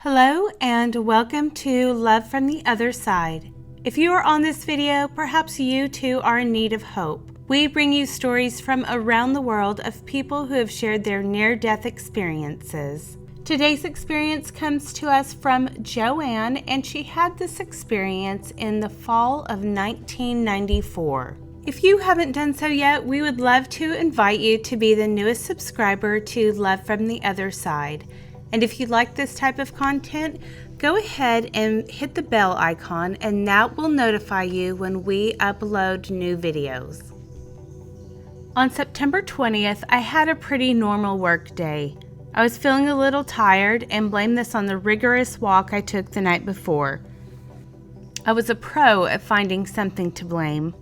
Hello and welcome to Love from the Other Side. If you are on this video, perhaps you too are in need of hope. We bring you stories from around the world of people who have shared their near-death experiences. Today's experience comes to us from Joanne, and she had this experience in the fall of 1994. If you haven't done so yet, we would love to invite you to be the newest subscriber to Love from the Other Side. And if you like this type of content, go ahead and hit the bell icon, and that will notify you when we upload new videos. On September 20th, I had a pretty normal work day. I was feeling a little tired and blamed this on the rigorous walk I took the night before. I was a pro at finding something to blame.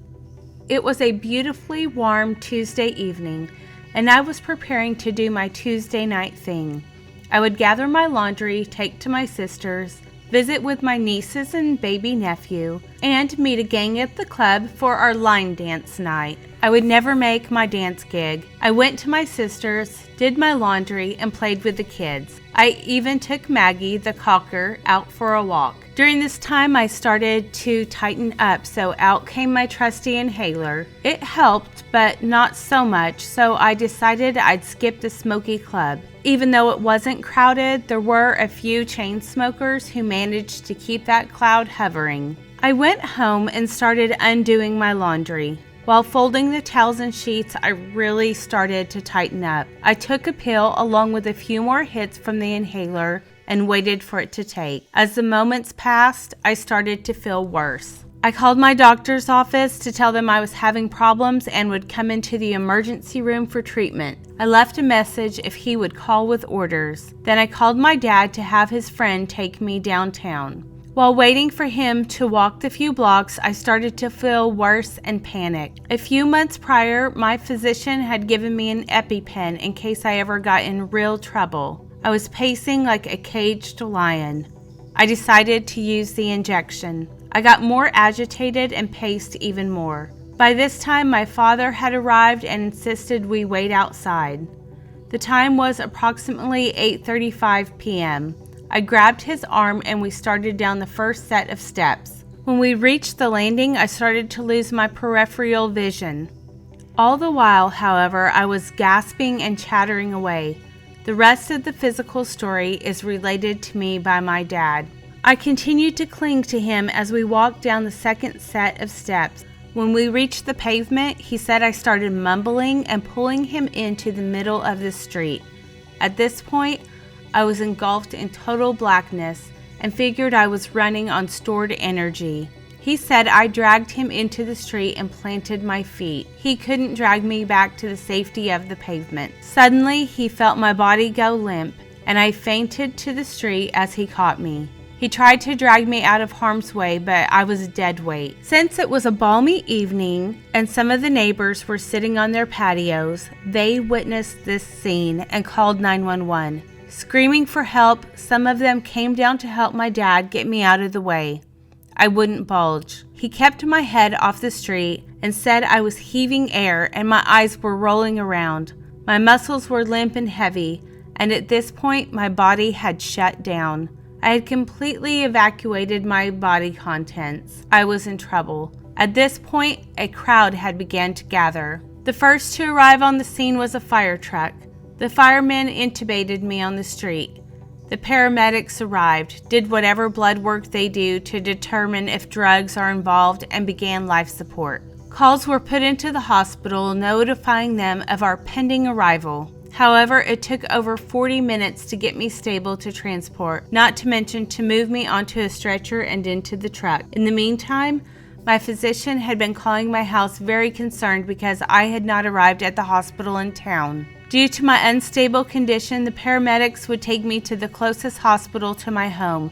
It was a beautifully warm Tuesday evening, and I was preparing to do my Tuesday night thing. I would gather my laundry, take to my sister's, visit with my nieces and baby nephew, and meet a gang at the club for our line dance night. I would never make my dance gig. I went to my sister's, did my laundry, and played with the kids. I even took Maggie, the cocker, out for a walk. During this time, I started to tighten up, so out came my trusty inhaler. It helped, but not so much, so I decided I'd skip the smoky club. Even though it wasn't crowded, there were a few chain smokers who managed to keep that cloud hovering. I went home and started undoing my laundry. While folding the towels and sheets, I really started to tighten up. I took a pill along with a few more hits from the inhaler and waited for it to take. As the moments passed, I started to feel worse. I called my doctor's office to tell them I was having problems and would come into the emergency room for treatment. I left a message if he would call with orders. Then I called my dad to have his friend take me downtown. While waiting for him to walk the few blocks, I started to feel worse and panicked. A few months prior, my physician had given me an EpiPen in case I ever got in real trouble. I was pacing like a caged lion. I decided to use the injection. I got more agitated and paced even more. By this time, my father had arrived and insisted we wait outside. The time was approximately 8:35 p.m. I grabbed his arm and we started down the first set of steps. When we reached the landing, I started to lose my peripheral vision. All the while, however, I was gasping and chattering away. The rest of the physical story is related to me by my dad. I continued to cling to him as we walked down the second set of steps. When we reached the pavement, he said I started mumbling and pulling him into the middle of the street. At this point, I was engulfed in total blackness and figured I was running on stored energy. He said I dragged him into the street and planted my feet. He couldn't drag me back to the safety of the pavement. Suddenly, he felt my body go limp, and I fainted to the street as he caught me. He tried to drag me out of harm's way, but I was dead weight. Since it was a balmy evening and some of the neighbors were sitting on their patios, they witnessed this scene and called 911. Screaming for help, some of them came down to help my dad get me out of the way. I wouldn't budge. He kept my head off the street and said I was heaving air and my eyes were rolling around. My muscles were limp and heavy, and at this point my body had shut down. I had completely evacuated my body contents. I was in trouble. At this point, a crowd had begun to gather. The first to arrive on the scene was a fire truck. The firemen intubated me on the street. The paramedics arrived, did whatever blood work they do to determine if drugs are involved, and began life support. Calls were put into the hospital notifying them of our pending arrival. However, it took over 40 minutes to get me stable to transport, not to mention to move me onto a stretcher and into the truck. In the meantime, my physician had been calling my house very concerned because I had not arrived at the hospital in town. Due to my unstable condition, the paramedics would take me to the closest hospital to my home,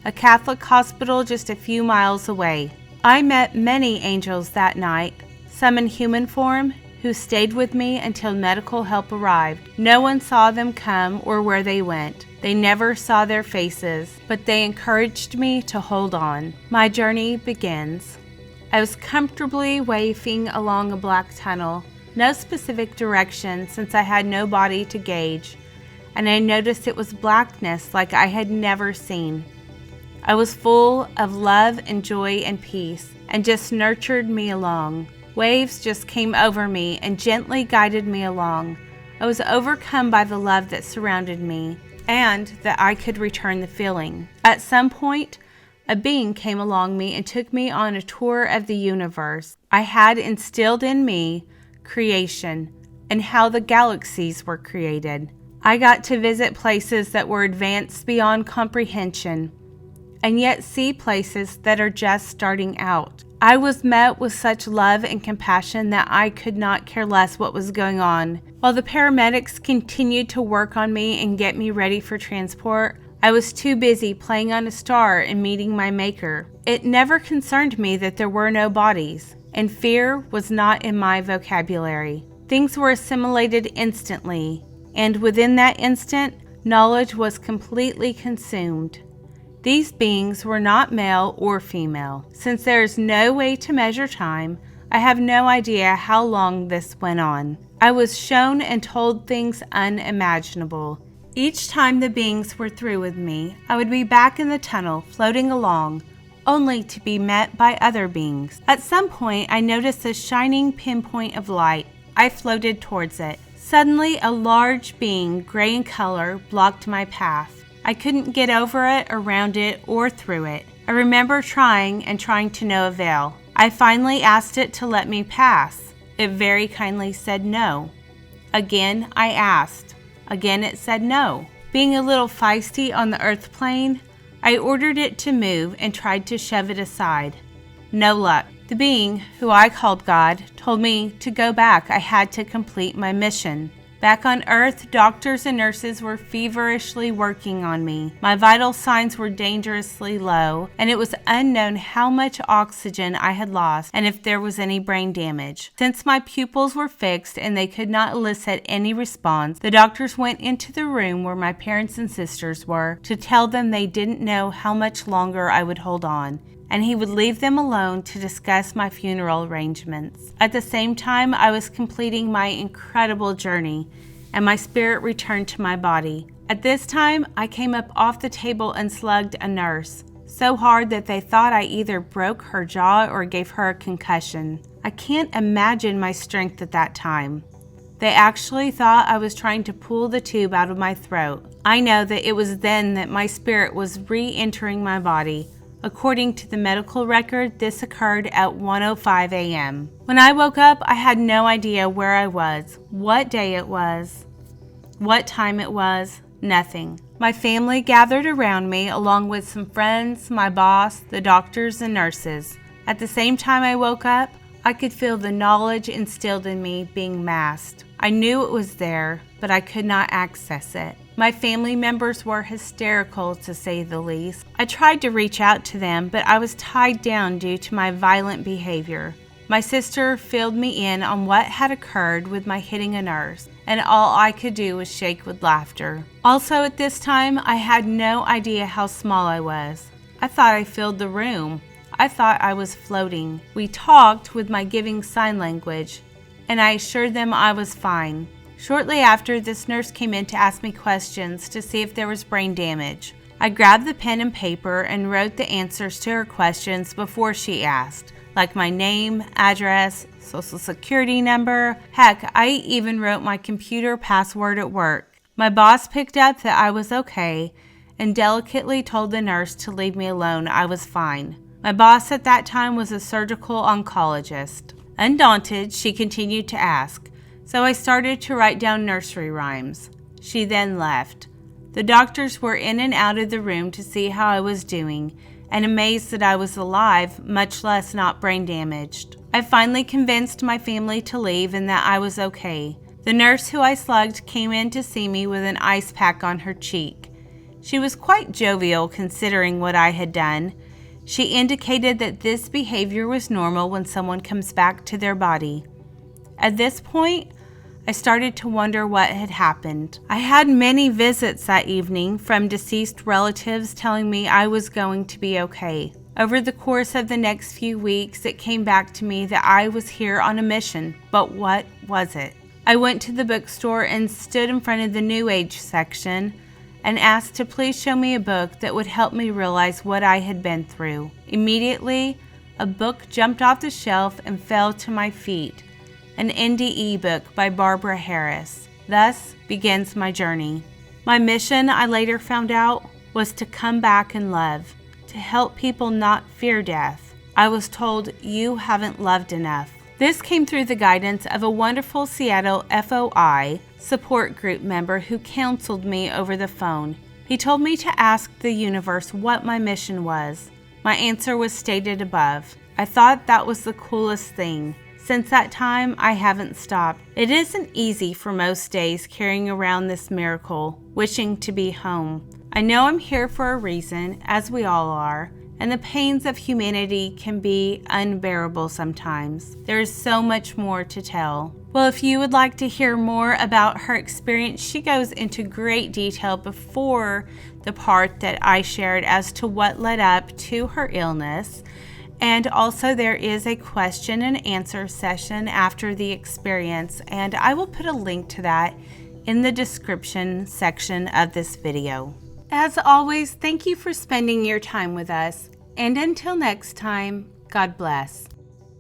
a Catholic hospital just a few miles away. I met many angels that night, some in human form, who stayed with me until medical help arrived. No one saw them come or where they went. They never saw their faces, but they encouraged me to hold on. My journey begins. I was comfortably wafting along a black tunnel, no specific direction since I had no body to gauge. and I noticed it was blackness like I had never seen. I was full of love and joy and peace, and just nurtured me along. Waves just came over me and gently guided me along. I was overcome by the love that surrounded me, and that I could return the feeling. At some point, a being came along me and took me on a tour of the universe. I had instilled in me creation and how the galaxies were created. I got to visit places that were advanced beyond comprehension, and yet see places that are just starting out. I was met with such love and compassion that I could not care less what was going on. While the paramedics continued to work on me and get me ready for transport, I was too busy playing on a star and meeting my maker. It never concerned me that there were no bodies, and fear was not in my vocabulary. Things were assimilated instantly, and within that instant, knowledge was completely consumed. These beings were not male or female. Since there is no way to measure time, I have no idea how long this went on. I was shown and told things unimaginable. Each time the beings were through with me, I would be back in the tunnel floating along, only to be met by other beings. At some point, I noticed a shining pinpoint of light. I floated towards it. Suddenly, a large being, gray in color, blocked my path. I couldn't get over it, around it, or through it. I remember trying to no avail. I finally asked it to let me pass. It very kindly said no. Again, I asked. Again, it said no. Being a little feisty on the earth plane, I ordered it to move and tried to shove it aside. No luck. The being, who I called God, told me to go back. I had to complete my mission. Back on Earth, doctors and nurses were feverishly working on me. My vital signs were dangerously low, and it was unknown how much oxygen I had lost and if there was any brain damage. Since my pupils were fixed and they could not elicit any response, the doctors went into the room where my parents and sisters were to tell them they didn't know how much longer I would hold on, and he would leave them alone to discuss my funeral arrangements. At the same time, I was completing my incredible journey, and my spirit returned to my body. At this time, I came up off the table and slugged a nurse, so hard that they thought I either broke her jaw or gave her a concussion. I can't imagine my strength at that time. They actually thought I was trying to pull the tube out of my throat. I know that it was then that my spirit was re-entering my body. According to the medical record, this occurred at 1:05 a.m. When I woke up, I had no idea where I was, what day it was, what time it was, nothing. My family gathered around me along with some friends, my boss, the doctors, and nurses. At the same time I woke up, I could feel the knowledge instilled in me being masked. I knew it was there, but I could not access it. My family members were hysterical, to say the least. I tried to reach out to them, but I was tied down due to my violent behavior. My sister filled me in on what had occurred with my hitting a nurse, and all I could do was shake with laughter. Also at this time, I had no idea how small I was. I thought I filled the room. I thought I was floating. We talked with my giving sign language, and I assured them I was fine. Shortly after, this nurse came in to ask me questions to see if there was brain damage. I grabbed the pen and paper and wrote the answers to her questions before she asked, like my name, address, social security number. Heck, I even wrote my computer password at work. My boss picked up that I was okay and delicately told the nurse to leave me alone. I was fine. My boss at that time was a surgical oncologist. Undaunted, she continued to ask, so I started to write down nursery rhymes. She then left. The doctors were in and out of the room to see how I was doing, and amazed that I was alive, much less not brain damaged. I finally convinced my family to leave and that I was okay. The nurse who I slugged came in to see me with an ice pack on her cheek. She was quite jovial considering what I had done. She indicated that this behavior was normal when someone comes back to their body. At this point, I started to wonder what had happened. I had many visits that evening from deceased relatives telling me I was going to be okay. Over the course of the next few weeks, it came back to me that I was here on a mission, but what was it? I went to the bookstore and stood in front of the New Age section and asked to please show me a book that would help me realize what I had been through. Immediately, a book jumped off the shelf and fell to my feet, an NDE book by Barbara Harris. Thus begins my journey. My mission, I later found out, was to come back and love, to help people not fear death. I was told, you haven't loved enough. This came through the guidance of a wonderful Seattle FOI support group member who counseled me over the phone. He told me to ask the universe what my mission was. My answer was stated above. I thought that was the coolest thing. Since that time, I haven't stopped. It isn't easy for most days carrying around this miracle, wishing to be home. I know I'm here for a reason, as we all are, and the pains of humanity can be unbearable sometimes. There is so much more to tell. Well, if you would like to hear more about her experience, she goes into great detail before the part that I shared as to what led up to her illness. And also there is a question and answer session after the experience, and I will put a link to that in the description section of this video. As always, thank you for spending your time with us, and until next time, God bless.